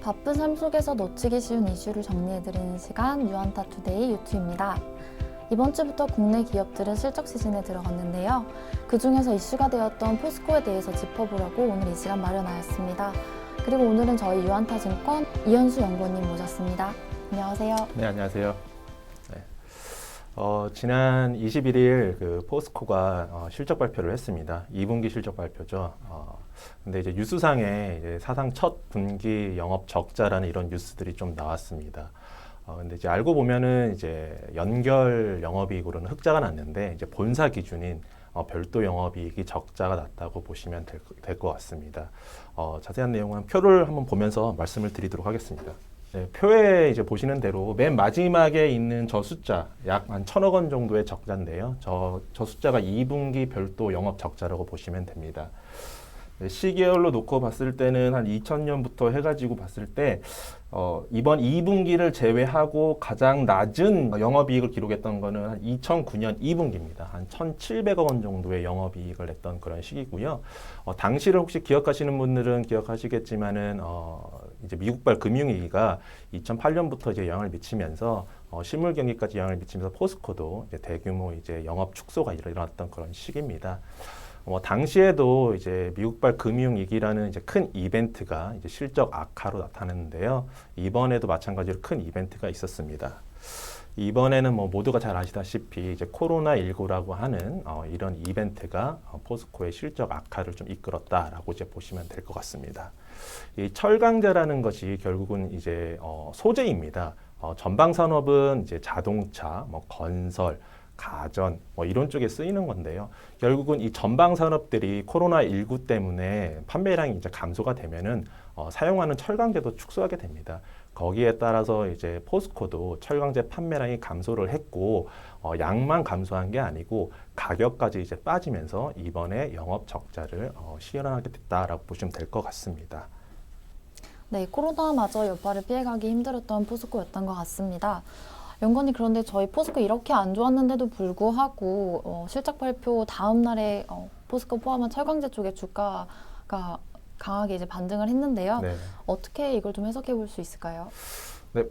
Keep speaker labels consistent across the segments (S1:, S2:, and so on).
S1: 바쁜 삶 속에서 놓치기 쉬운 이슈를 정리해드리는 시간 유한타 투데이 유투입니다. 이번 주부터 국내 기업들은 실적 시즌에 들어갔는데요. 그 중에서 이슈가 되었던 포스코에 대해서 짚어보려고 오늘 이 시간 마련하였습니다. 그리고 오늘은 저희 유한타증권 이현수 연구원님 모셨습니다. 안녕하세요.
S2: 네, 안녕하세요. 네. 지난 21일 그 포스코가 실적 발표를 했습니다. 2분기 실적 발표죠. 근데 이제 뉴스상에 이제 사상 첫 분기 영업 적자라는 이런 뉴스들이 좀 나왔습니다. 근데 이제 알고 보면은 이제 연결 영업이익으로는 흑자가 났는데 이제 본사 기준인 별도 영업이익이 적자가 났다고 보시면 될 것 같습니다. 자세한 내용은 표를 한번 보면서 말씀을 드리도록 하겠습니다. 네, 표에 이제 보시는 대로 맨 마지막에 있는 저 숫자 약 한 1,000억 원 정도의 적자인데요. 저 숫자가 2분기 별도 영업 적자라고 보시면 됩니다. 네, 시계열로 놓고 봤을 때는 한 2000년부터 해가지고 봤을 때 이번 2분기를 제외하고 가장 낮은 영업이익을 기록했던 거는 한 2009년 2분기입니다. 한 1,700억 원 정도의 영업이익을 냈던 그런 시기고요. 당시를 혹시 기억하시는 분들은 기억하시겠지만은 이제 미국발 금융위기가 2008년부터 이제 영향을 미치면서 실물 경기까지 영향을 미치면서 포스코도 이제 대규모 이제 영업 축소가 일어났던 그런 시기입니다. 당시에도 이제 미국발 금융위기라는 이제 큰 이벤트가 이제 실적 악화로 나타났는데요. 이번에도 마찬가지로 큰 이벤트가 있었습니다. 이번에는 모두가 잘 아시다시피 이제 코로나19라고 하는 이런 이벤트가 포스코의 실적 악화를 좀 이끌었다라고 이제 보시면 될 것 같습니다. 이 철강제라는 것이 결국은 이제 소재입니다. 전방 산업은 이제 자동차, 건설, 가전 이런 쪽에 쓰이는 건데요. 결국은 이 전방 산업들이 코로나19 때문에 판매량이 이제 감소가 되면은 사용하는 철강제도 축소하게 됩니다. 거기에 따라서 이제 포스코도 철강제 판매량이 감소를 했고 양만 감소한 게 아니고 가격까지 이제 빠지면서 이번에 영업 적자를 실현하게 됐다라고 보시면 될 것 같습니다.
S1: 네, 코로나마저 여파를 피해가기 힘들었던 포스코였던 것 같습니다. 연구원님, 그런데 저희 포스코 이렇게 안 좋았는데도 불구하고 실적 발표 다음 날에 포스코 포함한 철강제 쪽의 주가가 강하게 이제 반등을 했는데요.
S2: 네.
S1: 어떻게 이걸 좀 해석해 볼 수 있을까요?
S2: 네,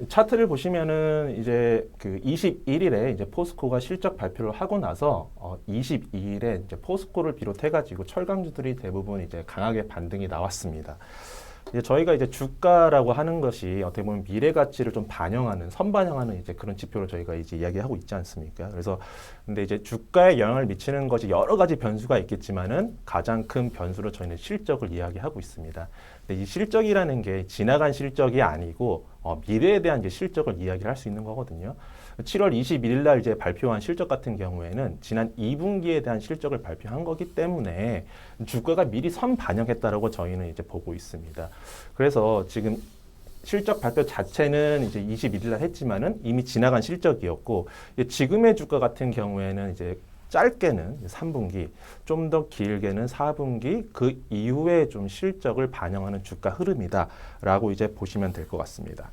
S2: 차트를 보시면은 이제 그 21일에 이제 포스코가 실적 발표를 하고 나서 22일에 이제 포스코를 비롯해가지고 철강주들이 대부분 이제 강하게 반등이 나왔습니다. 이제 저희가 이제 주가라고 하는 것이 어떻게 보면 미래 가치를 좀 선반영하는 이제 그런 지표를 저희가 이제 이야기하고 있지 않습니까? 그래서 근데 이제 주가에 영향을 미치는 것이 여러 가지 변수가 있겠지만은 가장 큰 변수로 저희는 실적을 이야기하고 있습니다. 근데 이 실적이라는 게 지나간 실적이 아니고 미래에 대한 이제 실적을 이야기를 할 수 있는 거거든요. 7월 21일 날 이제 발표한 실적 같은 경우에는 지난 2분기에 대한 실적을 발표한 거기 때문에 주가가 미리 선반영했다라고 저희는 이제 보고 있습니다. 그래서 지금 실적 발표 자체는 이제 21일 날 했지만은 이미 지나간 실적이었고 지금의 주가 같은 경우에는 이제 짧게는 3분기, 좀 더 길게는 4분기 그 이후에 좀 실적을 반영하는 주가 흐름이다라고 이제 보시면 될 것 같습니다.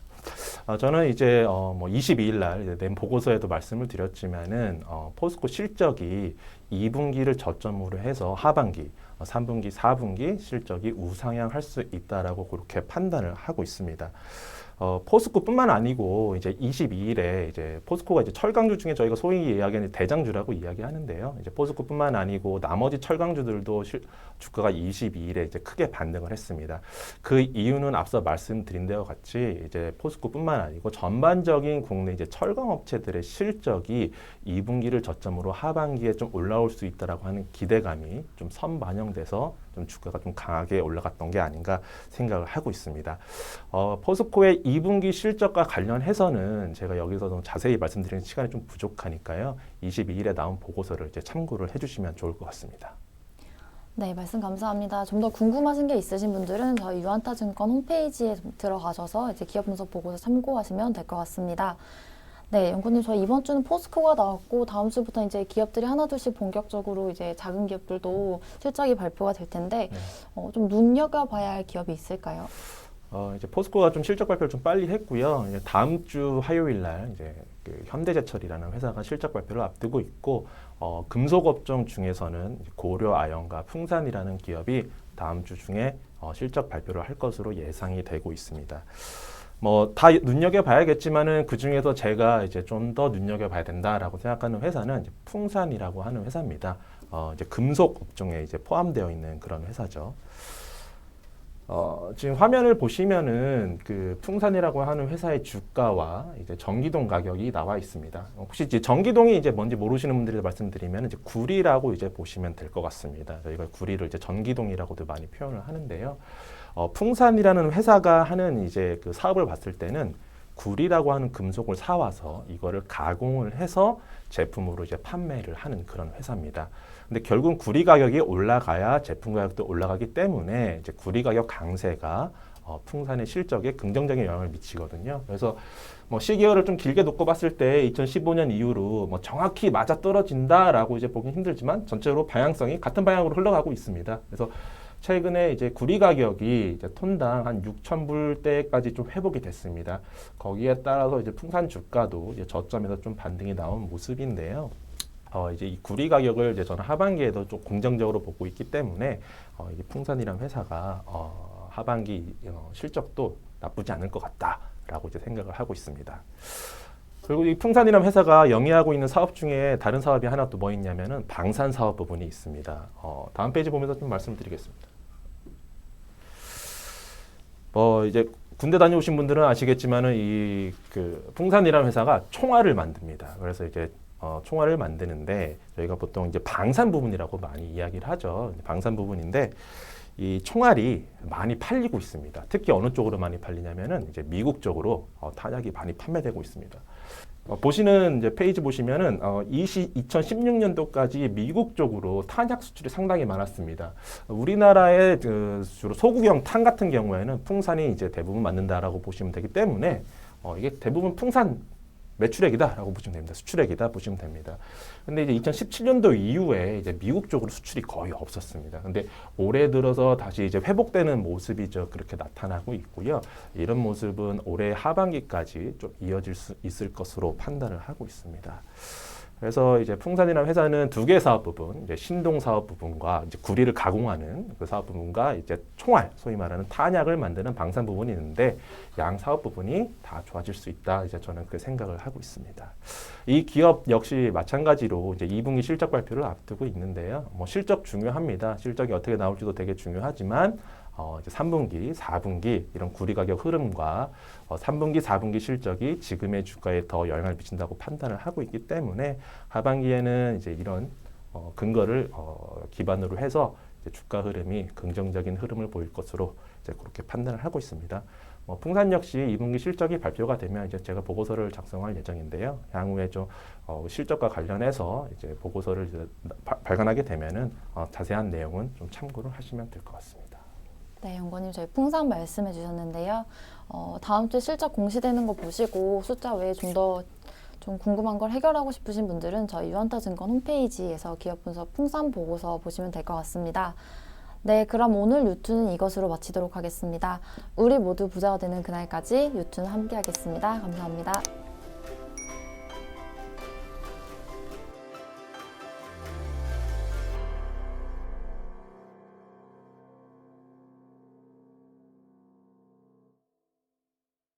S2: 저는 이제 22일 날 낸 보고서에도 말씀을 드렸지만은 포스코 실적이 2분기를 저점으로 해서 하반기, 3분기, 4분기 실적이 우상향할 수 있다라고 그렇게 판단을 하고 있습니다. 포스코뿐만 아니고 이제 22일에 이제 포스코가 이제 철강주 중에 저희가 소위 이야기하는 대장주라고 이야기하는데요. 이제 포스코뿐만 아니고 나머지 철강주들도 주가가 22일에 이제 크게 반등을 했습니다. 그 이유는 앞서 말씀드린 데와 같이 이제 포스코뿐만 아니고 전반적인 국내 이제 철강 업체들의 실적이 2분기를 저점으로 하반기에 좀 올라올 수 있다라고 하는 기대감이 좀 선반영돼서 좀 주가가 좀 강하게 올라갔던 게 아닌가 생각을 하고 있습니다. 포스코의 2분기 실적과 관련해서는 제가 여기서 좀 자세히 말씀드리는 시간이 좀 부족하니까요. 22일에 나온 보고서를 이제 참고를 해주시면 좋을 것 같습니다.
S1: 네, 말씀 감사합니다. 좀 더 궁금하신 게 있으신 분들은 저희 유한타증권 홈페이지에 들어가셔서 이제 기업 분석 보고서 참고하시면 될 것 같습니다. 네, 연구님, 저희 이번 주는 포스코가 나왔고 다음 주부터 이제 기업들이 하나둘씩 본격적으로 이제 작은 기업들도 실적이 발표가 될 텐데 좀 눈여겨봐야 할 기업이 있을까요?
S2: 이제 포스코가 좀 실적 발표를 좀 빨리 했고요. 이제 다음 주 화요일 날 이제 그 현대제철이라는 회사가 실적 발표를 앞두고 있고 금속 업종 중에서는 고려아연과 풍산이라는 기업이 다음 주 중에 실적 발표를 할 것으로 예상이 되고 있습니다. 뭐 다 눈여겨봐야겠지만은 그 중에서 제가 이제 좀 더 눈여겨봐야 된다라고 생각하는 회사는 이제 풍산이라고 하는 회사입니다. 이제 금속 업종에 이제 포함되어 있는 그런 회사죠. 지금 화면을 보시면은 그 풍산이라고 하는 회사의 주가와 이제 전기동 가격이 나와 있습니다. 혹시 이제 전기동이 이제 뭔지 모르시는 분들이 말씀드리면 이제 구리라고 이제 보시면 될 것 같습니다. 저희가 구리를 이제 전기동이라고도 많이 표현을 하는데요. 풍산이라는 회사가 하는 이제 그 사업을 봤을 때는 구리라고 하는 금속을 사와서 이거를 가공을 해서 제품으로 이제 판매를 하는 그런 회사입니다. 근데 결국 구리 가격이 올라가야 제품 가격도 올라가기 때문에 이제 구리 가격 강세가 풍산의 실적에 긍정적인 영향을 미치거든요. 그래서 뭐 시기열을 좀 길게 놓고 봤을 때 2015년 이후로 뭐 정확히 맞아 떨어진다라고 이제 보기 힘들지만 전체적으로 방향성이 같은 방향으로 흘러가고 있습니다. 그래서 최근에 이제 구리 가격이 이제 톤당 한 6,000불대까지 좀 회복이 됐습니다. 거기에 따라서 이제 풍산 주가도 이제 저점에서 좀 반등이 나온 모습인데요. 이제 이 구리 가격을 이제 저는 하반기에도 좀 긍정적으로 보고 있기 때문에 이 풍산이라는 회사가 하반기 실적도 나쁘지 않을 것 같다라고 이제 생각을 하고 있습니다. 그리고 이 풍산이라는 회사가 영위하고 있는 사업 중에 다른 사업이 하나 또 뭐 있냐면은 방산 사업 부분이 있습니다. 다음 페이지 보면서 좀 말씀드리겠습니다. 이제 군대 다녀오신 분들은 아시겠지만은 이 그 풍산이라는 회사가 총알을 만듭니다. 그래서 이제 총알을 만드는데 저희가 보통 이제 방산 부분이라고 많이 이야기를 하죠. 방산 부분인데 이 총알이 많이 팔리고 있습니다. 특히 어느 쪽으로 많이 팔리냐면은 이제 미국 쪽으로 탄약이 많이 판매되고 있습니다. 보시는 이제 페이지 보시면은 2016년도까지 미국 쪽으로 탄약 수출이 상당히 많았습니다. 우리나라의 주로 소구경 탄 같은 경우에는 풍산이 이제 대부분 만든다라고 보시면 되기 때문에 이게 대부분 풍산 매출액이다라고 보시면 됩니다. 수출액이다 보시면 됩니다. 근데 이제 2017년도 이후에 이제 미국 쪽으로 수출이 거의 없었습니다. 근데 올해 들어서 다시 이제 회복되는 모습이 그렇게 나타나고 있고요. 이런 모습은 올해 하반기까지 좀 이어질 수 있을 것으로 판단을 하고 있습니다. 그래서 이제 풍산이라는 회사는 두 개의 사업 부분, 이제 신동 사업 부분과 이제 구리를 가공하는 그 사업 부분과 이제 총알, 소위 말하는 탄약을 만드는 방산 부분이 있는데 양 사업 부분이 다 좋아질 수 있다. 이제 저는 그 생각을 하고 있습니다. 이 기업 역시 마찬가지로 이제 2분기 실적 발표를 앞두고 있는데요. 뭐 실적 중요합니다. 실적이 어떻게 나올지도 되게 중요하지만 이제 3분기, 4분기 이런 구리 가격 흐름과 3분기, 4분기 실적이 지금의 주가에 더 영향을 미친다고 판단을 하고 있기 때문에 하반기에는 이제 이런 근거를 기반으로 해서 이제 주가 흐름이 긍정적인 흐름을 보일 것으로 이제 그렇게 판단을 하고 있습니다. 풍산 역시 2분기 실적이 발표가 되면 이제 제가 보고서를 작성할 예정인데요. 향후에 좀 실적과 관련해서 이제 보고서를 이제 발간하게 되면은 자세한 내용은 좀 참고를 하시면 될 것 같습니다.
S1: 네, 연구원님 저희 풍산 말씀해 주셨는데요. 다음 주에 실적 공시되는 거 보시고 숫자 외에 좀 궁금한 걸 해결하고 싶으신 분들은 저희 유한타증권 홈페이지에서 기업 분석 풍산 보고서 보시면 될 것 같습니다. 네, 그럼 오늘 유튜는 이것으로 마치도록 하겠습니다. 우리 모두 부자가 되는 그날까지 유튜는 함께 하겠습니다. 감사합니다.